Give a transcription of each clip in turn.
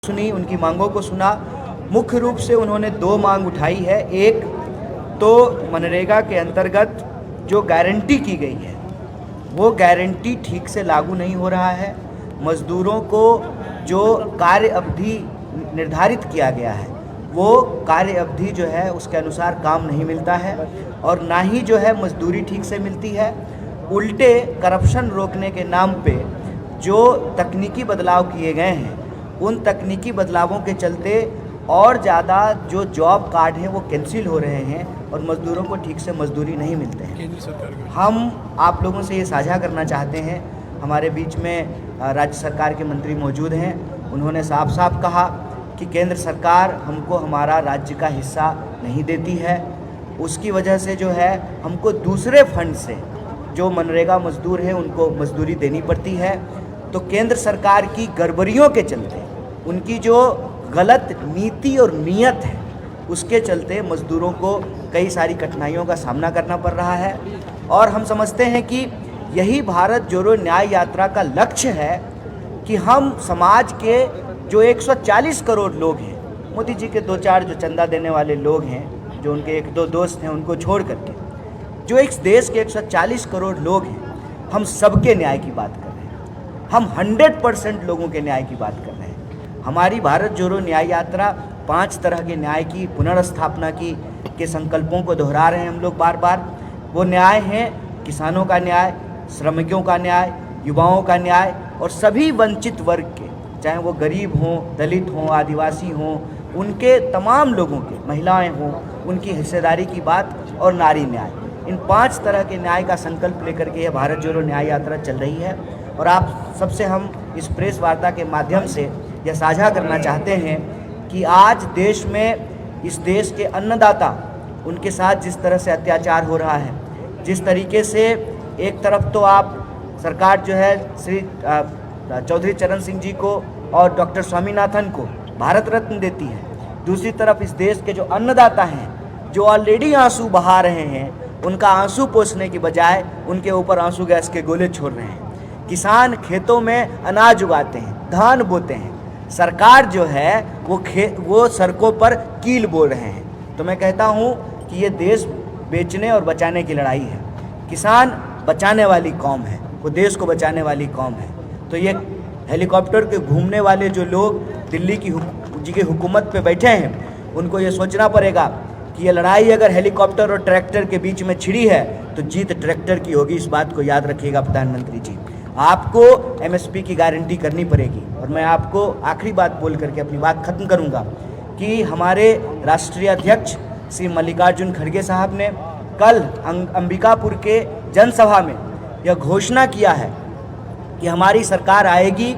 सुनी, उनकी मांगों को सुना। मुख्य रूप से उन्होंने दो मांग उठाई है। एक तो मनरेगा के अंतर्गत जो गारंटी की गई है वो गारंटी ठीक से लागू नहीं हो रहा है। मजदूरों को जो कार्य अवधि निर्धारित किया गया है वो कार्य अवधि जो है उसके अनुसार काम नहीं मिलता है और ना ही जो है मजदूरी ठीक से मिलती है। उल्टे करप्शन रोकने के नाम पे जो तकनीकी बदलाव किए गए हैं उन तकनीकी बदलावों के चलते और ज़्यादा जो जॉब कार्ड हैं वो कैंसिल हो रहे हैं और मज़दूरों को ठीक से मजदूरी नहीं मिलते हैं। हम आप लोगों से ये साझा करना चाहते हैं। हमारे बीच में राज्य सरकार के मंत्री मौजूद हैं। उन्होंने साफ साफ कहा कि केंद्र सरकार हमको हमारा राज्य का हिस्सा नहीं देती है, उसकी वजह से जो है हमको दूसरे फंड से जो मनरेगा मजदूर हैं उनको मजदूरी देनी पड़ती है। तो केंद्र सरकार की गड़बड़ियों के चलते, उनकी जो गलत नीति और नीयत है उसके चलते मजदूरों को कई सारी कठिनाइयों का सामना करना पड़ रहा है। और हम समझते हैं कि यही भारत जोड़ो न्याय यात्रा का लक्ष्य है कि हम समाज के जो 140 करोड़ लोग हैं, मोदी जी के 2-4 जो चंदा देने वाले लोग हैं, जो उनके 1-2 दोस्त हैं, उनको छोड़ करके जो इस देश के 140 करोड़ लोग हैं, हम सबके न्याय की बात कर रहे हैं। हम 100% लोगों के न्याय की बात कर रहे हैं। हमारी भारत जोड़ो न्याय यात्रा 5 तरह के न्याय की पुनर्स्थापना की के संकल्पों को दोहरा रहे हैं हम लोग बार बार। वो न्याय हैं किसानों का न्याय, श्रमिकों का न्याय, युवाओं का न्याय और सभी वंचित वर्ग के, चाहे वो गरीब हों, दलित हों, आदिवासी हों, उनके तमाम लोगों के, महिलाएं हों, उनकी हिस्सेदारी की बात और नारी न्याय। इन 5 तरह के न्याय का संकल्प लेकर के यह भारत जोड़ो न्याय यात्रा चल रही है। और आप सबसे हम इस प्रेस वार्ता के माध्यम से यह साझा करना चाहते हैं कि आज देश में, इस देश के अन्नदाता, उनके साथ जिस तरह से अत्याचार हो रहा है, जिस तरीके से एक तरफ तो आप सरकार जो है श्री चौधरी चरण सिंह जी को और डॉक्टर स्वामीनाथन को भारत रत्न देती है, दूसरी तरफ इस देश के जो अन्नदाता हैं जो ऑलरेडी आंसू बहा रहे हैं, उनका आंसू पोंछने की बजाय उनके ऊपर आंसू गैस के गोले छोड़ रहे हैं। किसान खेतों में अनाज उगाते हैं, धान बोते हैं, सरकार जो है वो सड़कों पर कील बोल रहे हैं। तो मैं कहता हूँ कि ये देश बेचने और बचाने की लड़ाई है। किसान बचाने वाली कौम है, वो देश को बचाने वाली कौम है। तो ये हेलीकॉप्टर के घूमने वाले जो लोग दिल्ली की हुकूमत पे बैठे हैं, उनको ये सोचना पड़ेगा कि ये लड़ाई अगर हेलीकॉप्टर और ट्रैक्टर के बीच में छिड़ी है तो जीत ट्रैक्टर की होगी। इस बात को याद रखिएगा प्रधानमंत्री जी। आपको एमएसपी की गारंटी करनी पड़ेगी। और मैं आपको आखिरी बात बोल करके अपनी बात खत्म करूंगा कि हमारे राष्ट्रीय अध्यक्ष श्री मल्लिकार्जुन खड़गे साहब ने कल अंबिकापुर के जनसभा में यह घोषणा किया है कि हमारी सरकार आएगी,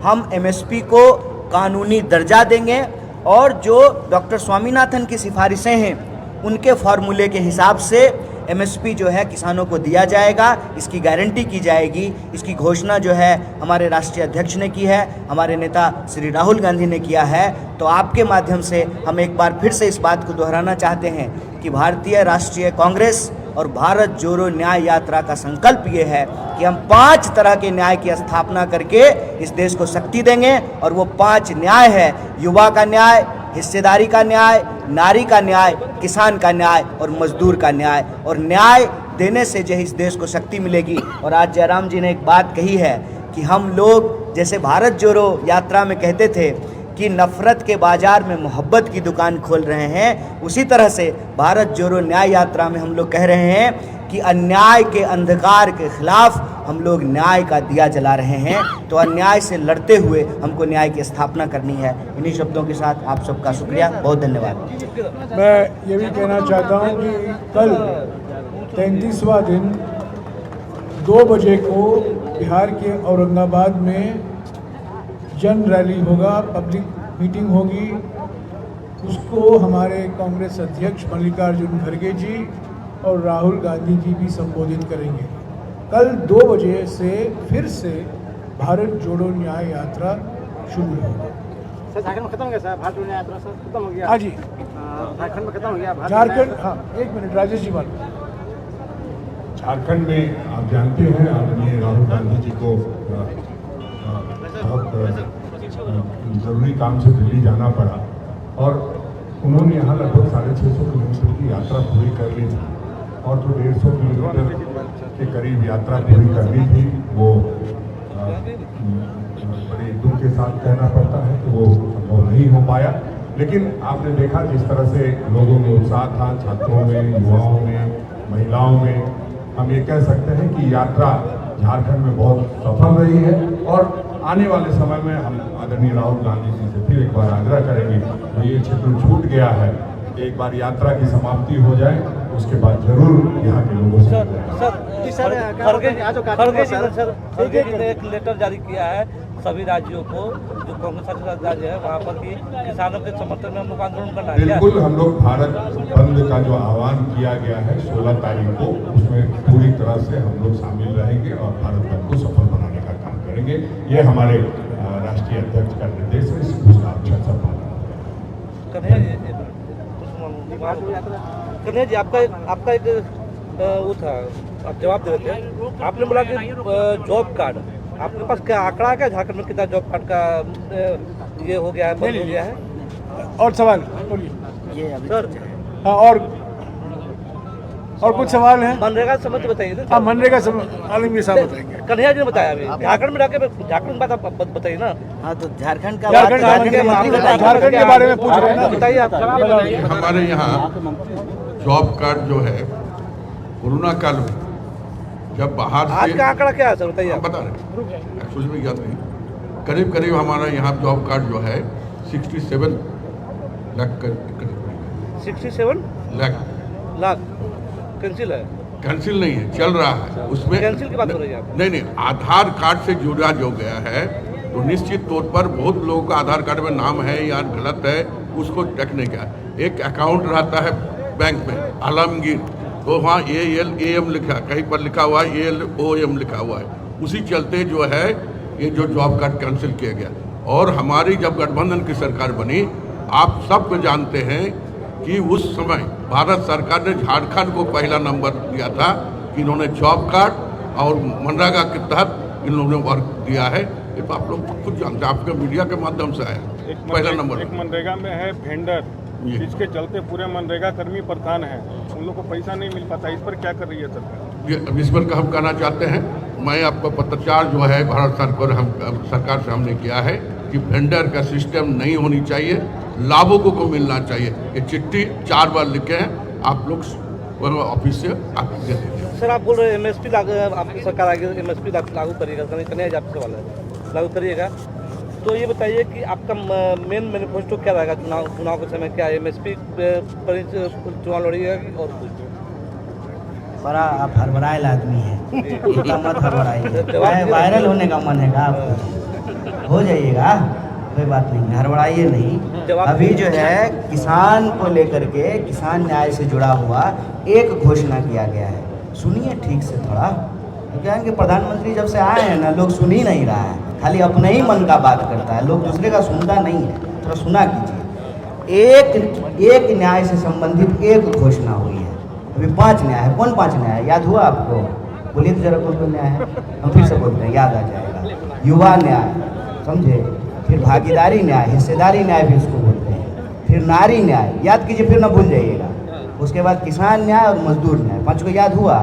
हम एमएसपी को कानूनी दर्जा देंगे और जो डॉक्टर स्वामीनाथन की सिफारिशें हैं उनके फार्मूले के हिसाब से एमएसपी जो है किसानों को दिया जाएगा, इसकी गारंटी की जाएगी। इसकी घोषणा जो है हमारे राष्ट्रीय अध्यक्ष ने की है, हमारे नेता श्री राहुल गांधी ने किया है। तो आपके माध्यम से हम एक बार फिर से इस बात को दोहराना चाहते हैं कि भारतीय राष्ट्रीय कांग्रेस और भारत जोड़ो न्याय यात्रा का संकल्प ये है कि हम 5 तरह के न्याय की स्थापना करके इस देश को शक्ति देंगे। और वो 5 न्याय है: युवा का न्याय, हिस्सेदारी का न्याय, नारी का न्याय, किसान का न्याय और मजदूर का न्याय। और न्याय देने से जो इस देश को शक्ति मिलेगी। और आज जयराम जी ने एक बात कही है कि हम लोग जैसे भारत जोड़ो यात्रा में कहते थे कि नफरत के बाजार में मोहब्बत की दुकान खोल रहे हैं, उसी तरह से भारत जोड़ो न्याय यात्रा में हम लोग कह रहे हैं कि अन्याय के अंधकार के खिलाफ हम लोग न्याय का दिया जला रहे हैं। तो अन्याय से लड़ते हुए हमको न्याय की स्थापना करनी है। इन्हीं शब्दों के साथ आप सबका शुक्रिया, बहुत धन्यवाद। मैं ये भी कहना चाहता हूँ कि कल 33वां दिन 2 बजे को बिहार के औरंगाबाद में जन रैली होगा, पब्लिक मीटिंग होगी। उसको हमारे कांग्रेस अध्यक्ष मल्लिकार्जुन खड़गे जी और राहुल गांधी जी भी संबोधित करेंगे। कल 2 बजे से फिर से भारत जोड़ो न्याय यात्रा शुरू होगी। सर झारखंड में खत्म हो गया सर, भारत जोड़ो न्याय यात्रा सर खत्म हो गया। हाँ जी, झारखंड में खत्म हो गया झारखंड। हाँ, 1 मिनट राजेश जी बात। झारखंड में आप जानते हैं आदरणीय राहुल गांधी जी को बहुत ज़रूरी काम से दिल्ली जाना पड़ा और उन्होंने यहाँ लगभग 650 किलोमीटर की यात्रा पूरी कर ली थी और जो 150 किलोमीटर के करीब यात्रा पूरी करनी थी वो बड़े दुख के साथ कहना पड़ता है कि वो संभव नहीं हो पाया। लेकिन आपने देखा जिस तरह से लोगों में उत्साह था, छात्रों में, युवाओं में, महिलाओं में। हम ये कह सकते हैं कि यात्रा झारखंड में बहुत सफल रही है और आने वाले समय में हम आदरणीय राहुल गांधी जी से फिर एक बार आग्रह करेंगे कि ये क्षेत्र छूट गया है, एक बार यात्रा की समाप्ति हो जाए, उसके बाद जरूर यहाँ के लोगों से खड़गे जी ने एक लेटर जारी किया है सभी राज्यों को, जो कांग्रेस शासित राज्य है वहाँ पर, कि किसानों के समर्थन में हम लोग आंदोलन करना है। बिल्कुल, हम लोग भारत बंद का जो आह्वान किया गया है 16 तारीख को, उसमें पूरी तरह से हम लोग शामिल रहेंगे और भारत बंद को सफल बनाने का काम करेंगे। ये हमारे राष्ट्रीय अध्यक्ष का निर्देश है, उसका अच्छा सा पालन। कन्हैया जी, आपका एक वो था, आप जवाब दे रहे थे, आपने बोला कि जॉब कार्ड, आपके पास क्या आंकड़ा है क्या झारखंड में कितना जॉब कार्ड का ये हो गया है, बंद हो गया है? और सवाल सर, हाँ, और कुछ सवाल है? मनरेगा समझ बताइए ना। हाँ, मनरेगा आलमगीर साहब बताएंगे। कन्हैया जी ने बताया अभी, झारखंड में रहकर झारखंड की बात आप बताइए ना। हाँ, तो झारखंड का झारखंड के बारे में पूछ रहे हैं ना, बताइए आप। हमारे यहाँ जॉब कार्ड जो है कोरोना काल में जब बाहर आज से, का आंकड़ा क्या है सर, बताइए हम आप। बता रहे कुछ भी याद नहीं, करीब करीब हमारा यहाँ जॉब कार्ड जो है 67 लाख करीब 67 लाख कैंसिल है। कैंसिल नहीं है, चल रहा है उसमें। कैंसिल की बात हो रही है आप? नहीं, आधार कार्ड से जुड़ा जो गया है तो निश्चित तौर पर बहुत लोगों का आधार कार्ड में नाम है या गलत है, उसको देखने का एक अकाउंट रहता है बैंक में आलमगीर, तो वहाँ ALAM लिखा, कहीं पर लिखा हुआ है ALOM लिखा हुआ है। उसी चलते जो है ये जो जॉब कार्ड कैंसिल किया गया। और हमारी जब गठबंधन की सरकार बनी, आप सब जानते हैं कि उस समय भारत सरकार ने झारखंड को पहला नंबर दिया था कि इन्होंने जॉब कार्ड और मनरेगा के तहत इन लोगों ने वर्क दिया है। ये तो आप लोग खुद जानते हैं, आपके मीडिया के माध्यम से आया पहला नंबर। एक मनरेगा में है वेंडर, जिसके चलते पूरे मनरेगा कर्मी परेशान है, उन लोग को पैसा नहीं मिल पाता। इस पर क्या कर रही है सरकार? इस पर हम कहना चाहते हैं, मैं आपको पत्राचार जो है भारत सरकार से हमने किया है कि वेंडर का सिस्टम नहीं होनी चाहिए, लाभुकों को मिलना चाहिए। ये चिट्ठी 4 बार लिखे हैं, आप लोग ऑफिस से आप दे दीजिए। सर, आप बोल रहे हैं MSP आपकी सरकार आगे MSP लागू करिएगा, कन्हैया जी आपसे सवाल है, लागू करिएगा। तो ये बताइए कि आपका मेन मैनिफेस्टो क्या रहेगा चुनाव के समय? क्या MSP पर चुनाव लड़िएगा और कुछ? बड़ा आप हड़बड़ाएल आदमी है, इतना मत हड़बड़ाइए। वायरल होने का मन है का आपको? हो जाइएगा, कोई बात नहीं, हड़बड़ाइए नहीं। अभी जो है किसान को लेकर के, किसान न्याय से जुड़ा हुआ एक घोषणा किया गया है, सुनिए ठीक से थोड़ा। क्या है कि प्रधानमंत्री जब से आए हैं ना, लोग सुन ही नहीं रहा है, खाली अपने ही मन का बात करता है, लोग दूसरे का सुनता नहीं है। थोड़ा सुना कीजिए। एक न्याय से संबंधित एक घोषणा हुई है, अभी 5 न्याय है। कौन 5 न्याय है, याद हुआ आपको? बोलिए तो जरा कौन न्याय है, हम फिर से बोलते हैं, याद आ जाएगा। युवा न्याय, समझे, फिर भागीदारी न्याय, हिस्सेदारी न्याय भी उसको बोलते हैं, फिर नारी न्याय, याद कीजिए फिर ना भूल जाइएगा। उसके बाद किसान न्याय और मजदूर न्याय, 5 को याद हुआ।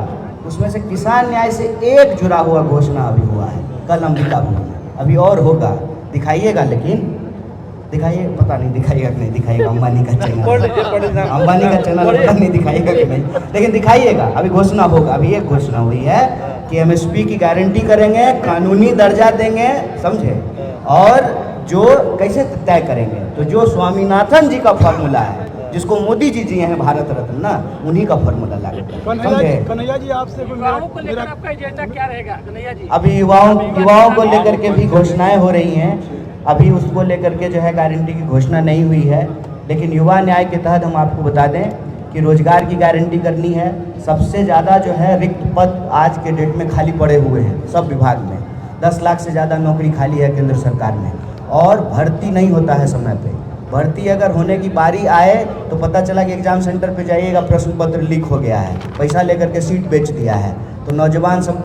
उसमें से किसान न्याय से एक जुड़ा हुआ घोषणा अभी हुआ है, कल अंबिकापुर में, अभी और होगा, दिखाइएगा। लेकिन दिखाइए, पता नहीं दिखाइएगा कि नहीं दिखाइएगा, अंबानी का चैनल पता नहीं दिखाइएगा कि नहीं, लेकिन दिखाइएगा। अभी घोषणा होगा, अभी एक घोषणा हुई है कि MSP की गारंटी करेंगे, कानूनी दर्जा देंगे, समझे, और जो कैसे तय करेंगे, तो जो स्वामीनाथन जी का फॉर्मूला है, जिसको मोदी जी जी हैं भारत रत्न ना, उन्हीं का फॉर्मूला लागू। कन्हैया जी, आपसे आपका एजेंडा क्या रहेगा कन्हैया जी? अभी युवाओं को लेकर के भी घोषणाएं हो रही हैं, अभी उसको लेकर के जो है गारंटी की घोषणा नहीं हुई है। लेकिन युवा न्याय के तहत हम आपको बता दें कि रोजगार की गारंटी करनी है। सबसे ज़्यादा जो है रिक्त पद आज के डेट में खाली पड़े हुए हैं सब विभाग में, 10 लाख से ज़्यादा नौकरी खाली है केंद्र सरकार में, और भर्ती नहीं होता है समय पे। भर्ती अगर होने की बारी आए तो पता चला कि एग्जाम सेंटर पे जाइएगा, प्रश्न पत्र लीक हो गया है, पैसा लेकर के सीट बेच दिया है, तो नौजवान सब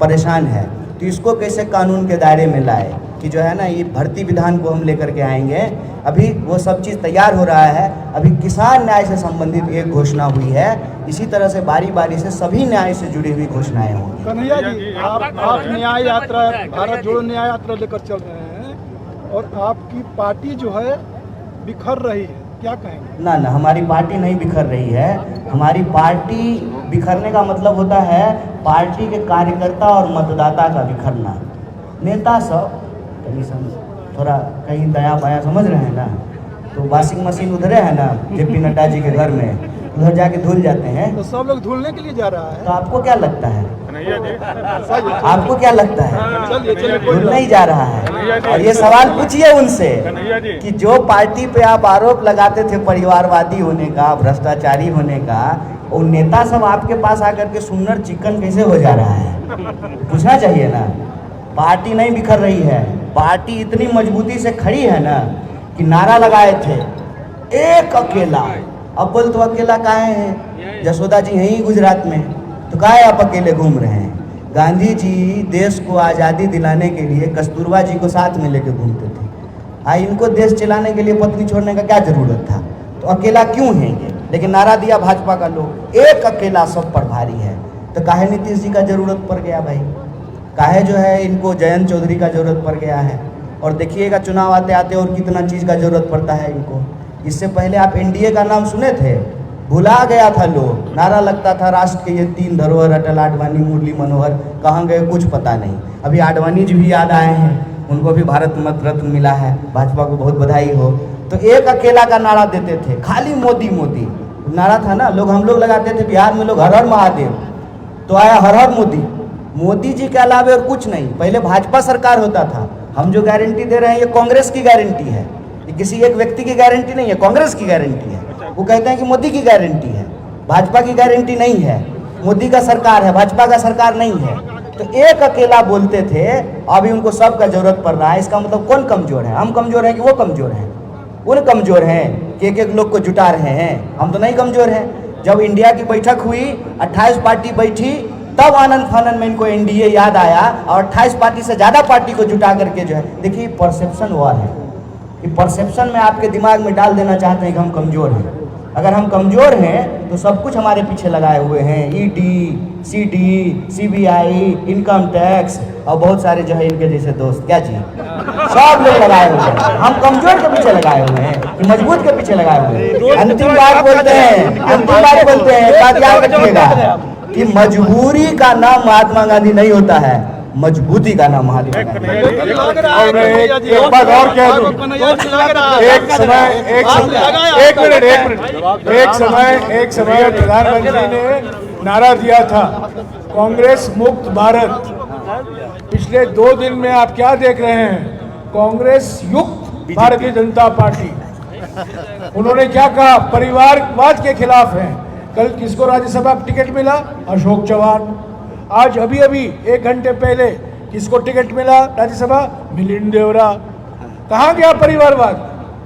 परेशान है। तो इसको कैसे कानून के दायरे में लाए, कि जो है ना ये भर्ती विधान को हम लेकर के आएंगे। अभी वो सब चीज़ तैयार हो रहा है। अभी किसान न्याय से संबंधित एक घोषणा हुई है, इसी तरह से बारी बारी से सभी न्याय से जुड़ी हुई घोषणाएं होंगी। कन्हैया जी, आप न्याय यात्रा, भारत जोड़ो न्याय यात्रा लेकर चल रहे हैं और आपकी पार्टी जो है बिखर रही है, क्या कहेंगे? ना ना, हमारी पार्टी नहीं बिखर रही है। हमारी पार्टी बिखरने का मतलब होता है पार्टी के कार्यकर्ता और मतदाता का बिखरना। नेता सब थोड़ा कहीं दया बाया समझ रहे हैं ना, तो वॉशिंग मशीन उधरे है ना जेपी नड्डा जी के घर में, उधर जाके धुल जाते हैं। तो सब लोग धुलने के लिए जा रहा है। तो आपको क्या लगता है, कन्हैया जी, आपको क्या लगता है? चलिए धुल नहीं जा रहा है। और ये सवाल पूछिए उनसे कन्हैया जी, कि जो पार्टी पे आप आरोप लगाते थे परिवारवादी होने का, भ्रष्टाचारी होने का, वो नेता सब आपके पास आकर के सुन्नर चिकन कैसे हो जा रहा है? पूछना चाहिए ना। पार्टी नहीं बिखर रही है, पार्टी इतनी मजबूती से खड़ी है ना कि नारा लगाए थे एक अकेला। अब बोल तो अकेला काहे हैं? जसोदा जी हैं ही गुजरात में, तो काहे आप अकेले घूम रहे हैं? गांधी जी देश को आज़ादी दिलाने के लिए कस्तूरबा जी को साथ में लेके घूमते थे। इनको देश चलाने के लिए पत्नी छोड़ने का क्या जरूरत था? तो अकेला क्यों हैं ये? लेकिन नारा दिया भाजपा का लोग एक अकेला सब पर भारी है। तो काहे नीतीश जी का जरूरत पड़ गया भाई? काहे जो है इनको जयंत चौधरी का जरूरत पड़ गया है? और देखिएगा चुनाव आते आते और कितना चीज़ का जरूरत पड़ता है इनको। इससे पहले आप एनडीए का नाम सुने थे? भुला गया था लोग। नारा लगता था राष्ट्र के ये 3 धरोहर, अटल, आडवाणी, मुरली मनोहर, कहाँ गए कुछ पता नहीं। अभी आडवाणी जी भी याद आए हैं, उनको भी भारत रत्न मिला है, भाजपा को बहुत बधाई हो। तो एक अकेला का नारा देते थे, खाली मोदी मोदी नारा था ना। हम लोग लगाते थे बिहार में, लोग हर हर महादेव, तो आया हर हर मोदी। मोदी जी के अलावा और कुछ नहीं। पहले भाजपा सरकार होता था। हम जो गारंटी दे रहे हैं ये कांग्रेस की गारंटी है, ये किसी एक व्यक्ति की गारंटी नहीं है, कांग्रेस की गारंटी है। वो कहते हैं कि मोदी की गारंटी है, भाजपा की गारंटी नहीं है। मोदी का सरकार है, भाजपा का सरकार नहीं है। तो एक अकेला बोलते थे, अभी उनको सबका जरूरत पड़ रहा है। इसका मतलब कौन कमजोर है? हम कमजोर हैं कि वो कमजोर हैं? वो कमजोर हैं कि एक एक लोग को जुटा रहे हैं। हम तो नहीं कमजोर हैं। जब इंडिया की बैठक हुई, 28 पार्टी बैठी, तब आनंद फानन में इनको एनडीए याद आया और 28 पार्टी से ज़्यादा पार्टी को जुटा करके जो है, देखिए परसेप्शन हुआ है। ये परसेप्शन में आपके दिमाग में डाल देना चाहते हैं कि हम कमज़ोर हैं। अगर हम कमज़ोर हैं तो सब कुछ हमारे पीछे लगाए हुए हैं। ED, CD, CBI, income tax और बहुत सारे जो है इनके जैसे दोस्त, क्या जी, सब लोग लगाए हुए हैं। हम कमज़ोर के पीछे लगाए हुए हैं कि मजबूत के पीछे लगाए हुए हैं? अंतिम बात बोलते हैं, बात याद रखिएगा कि मजबूरी का नाम महात्मा गांधी नहीं होता है, मजबूती का नाम महात्मा गांधी। और एक बात और कह दूं, एक समय प्रधानमंत्री ने नारा दिया था कांग्रेस मुक्त भारत। पिछले 2 दिन में आप क्या देख रहे हैं? कांग्रेस युक्त भारतीय जनता पार्टी। उन्होंने क्या कहा? परिवारवाद के खिलाफ है। कल किसको राज्यसभा टिकट मिला? अशोक चौहान। आज अभी 1 घंटे पहले किसको टिकट मिला राज्यसभा? मिलिंद देवरा। कहाँ गया परिवारवाद?